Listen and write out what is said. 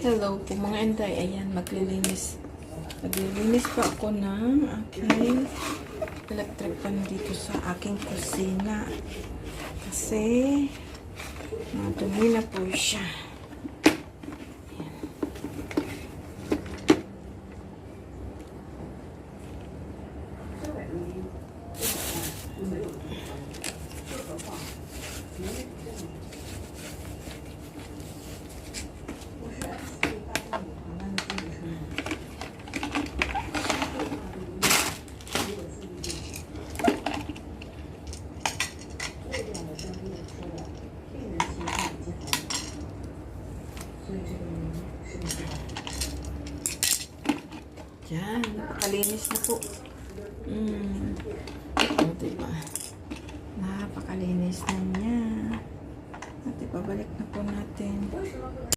Hello po mga Inday. Ayan, maglilinis. Maglilinis pa ako ng aking electric pan dito sa aking kusina. Kasi madumi na po siya. Ayan. Yan, napakalinis na po. O, diba? Napakalinis na niya. At ipabalik na po natin.